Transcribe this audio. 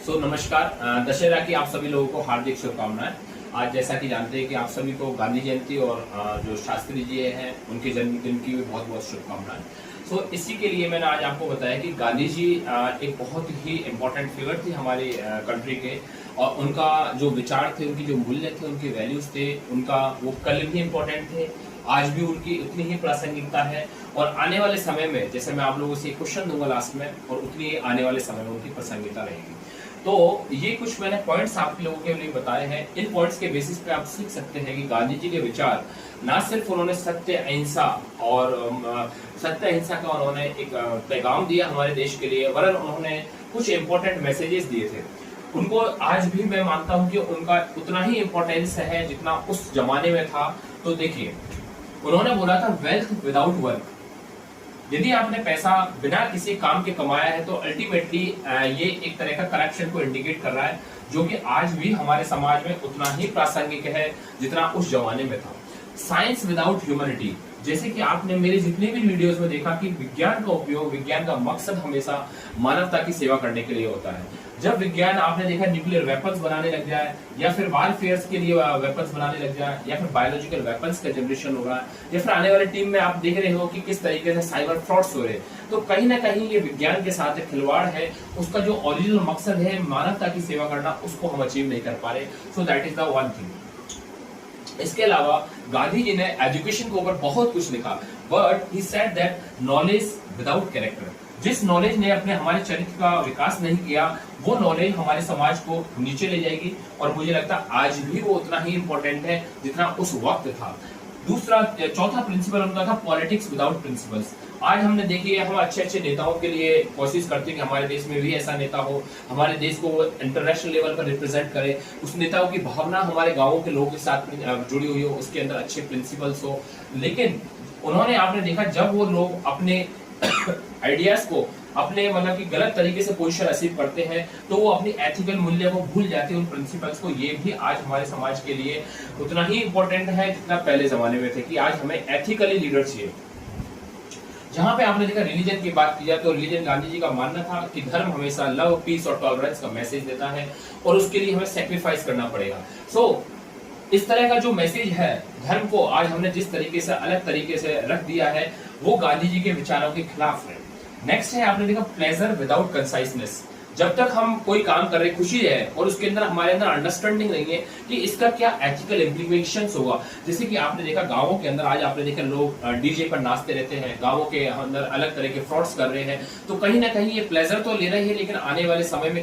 नमस्कार। दशहरा की आप सभी लोगों को हार्दिक शुभकामनाएं। आज जैसा कि जानते हैं कि आप सभी को गांधी जयंती और जो शास्त्री जी हैं उनके जन्मदिन की भी बहुत बहुत शुभकामनाएं। इसी के लिए मैंने आज आपको बताया कि गांधी जी एक बहुत ही इम्पोर्टेंट फिगर थे हमारे कंट्री के, और उनका जो विचार थे, उनकी जो मूल्य थे, उनके वैल्यूज थे, उनका वो कल भी इम्पोर्टेंट थे, आज भी उनकी उतनी ही प्रासंगिकता है, और आने वाले समय में जैसे मैं आप लोगों से एक क्वेश्चन दूंगा लास्ट में, और उतनी ही आने वाले समय में उनकी प्रासंगिकता रहेगी। तो ये कुछ मैंने पॉइंट्स आप लोगों के लिए बताए हैं। इन पॉइंट्स के बेसिस पे आप सीख सकते हैं कि गांधी जी के विचार ना सिर्फ उन्होंने सत्य अहिंसा और सत्य अहिंसा का उन्होंने एक पैगाम दिया हमारे देश के लिए, वरन उन्होंने कुछ इंपॉर्टेंट मैसेजेस दिए थे। उनको आज भी मैं मानता हूं कि उनका उतना ही इम्पोर्टेंस है जितना उस जमाने में था। तो देखिए, उन्होंने बोला था वेल्थ विदाउट वर्क। यदि आपने पैसा बिना किसी काम के कमाया है तो अल्टीमेटली ये एक तरह का करप्शन को इंडिकेट कर रहा है, जो कि आज भी हमारे समाज में उतना ही प्रासंगिक है जितना उस जमाने में था। साइंस विदाउट ह्यूमैनिटी, जैसे कि आपने मेरे जितने भी वीडियोस में देखा कि विज्ञान का उपयोग, विज्ञान का मकसद हमेशा मानवता की सेवा करने के लिए होता है। जब विज्ञान आपने देखा न्यूक्लियर वेपन्स बनाने लग जाए, या फिर वारफेयर के लिए वेपन्स बनाने लग जाए, या फिर बायोलॉजिकल वेपन्स का जनरेशन हो रहा है, या फिर आने वाले टीम में आप देख रहे हो कि किस तरीके से साइबर फ्रॉड्स हो रहे हैं, तो कहीं ना कहीं ये विज्ञान के साथ एक खिलवाड़ है। उसका जो ओरिजिनल मकसद है मानवता की सेवा करना, उसको हम अचीव नहीं कर पा रहे। So that is the one thing. इसके अलावा गांधी जी ने एजुकेशन के ऊपर बहुत कुछ लिखा, but he said that knowledge without character, जिस नॉलेज ने अपने हमारे चरित्र का विकास नहीं किया, वो नॉलेज हमारे समाज को नीचे ले जाएगी। और मुझे लगता है आज भी वो उतना ही इंपॉर्टेंट है जितना उस वक्त था। चौथा प्रिंसिपल उनका था पॉलिटिक्स विदाउट प्रिंसिपल्स। आज हमने देखिए, हम अच्छे अच्छे नेताओं के लिए कोशिश करते हैं कि हमारे देश में भी ऐसा नेता हो, हमारे देश को इंटरनेशनल लेवल पर रिप्रेजेंट करे, उस नेताओं की भावना हमारे गांवों के लोगों के साथ जुड़ी हुई हो, उसके अंदर अच्छे प्रिंसिपल्स हो। लेकिन उन्होंने, आपने देखा, जब वो लोग अपने आइडियाज को अपने मतलब कि गलत तरीके से पोजीशन अचीव करते हैं, तो वो अपनी एथिकल मूल्य को भूल जाते हैं, उन प्रिंसिपल्स को। ये भी आज हमारे समाज के लिए उतना ही इंपॉर्टेंट है जितना पहले जमाने में थे, कि आज हमें एथिकली लीडर चाहिए। जहां पे आपने देखा रिलीजन की बात की जाए, तो रिलीजन, गांधी जी का मानना था कि धर्म हमेशा लव, पीस और टॉलरेंस का मैसेज देता है, और उसके लिए हमें सेक्रीफाइस करना पड़ेगा। इस तरह का जो मैसेज है धर्म को, आज हमने जिस तरीके से अलग तरीके से रख दिया है, वो गांधी जी के विचारों के खिलाफ है। नेक्स्ट है, आपने देखा प्लेजर विदाउट कंसाइसनेस। जब तक हम कोई काम कर रहे, खुशी है, और उसके अंदर हमारे अंदर अंडरस्टैंडिंग नहीं है कि इसका क्या एथिकल इम्प्लीमेशंस होगा। जैसे कि आपने देखा गांवों के अंदर, आज आपने देखा लोग डीजे पर नाचते रहते हैं, गांवों के अंदर अलग तरह के फ्रॉड्स कर रहे हैं, तो कहीं ना कहीं ये प्लेजर तो ले रही है, लेकिन आने वाले समय में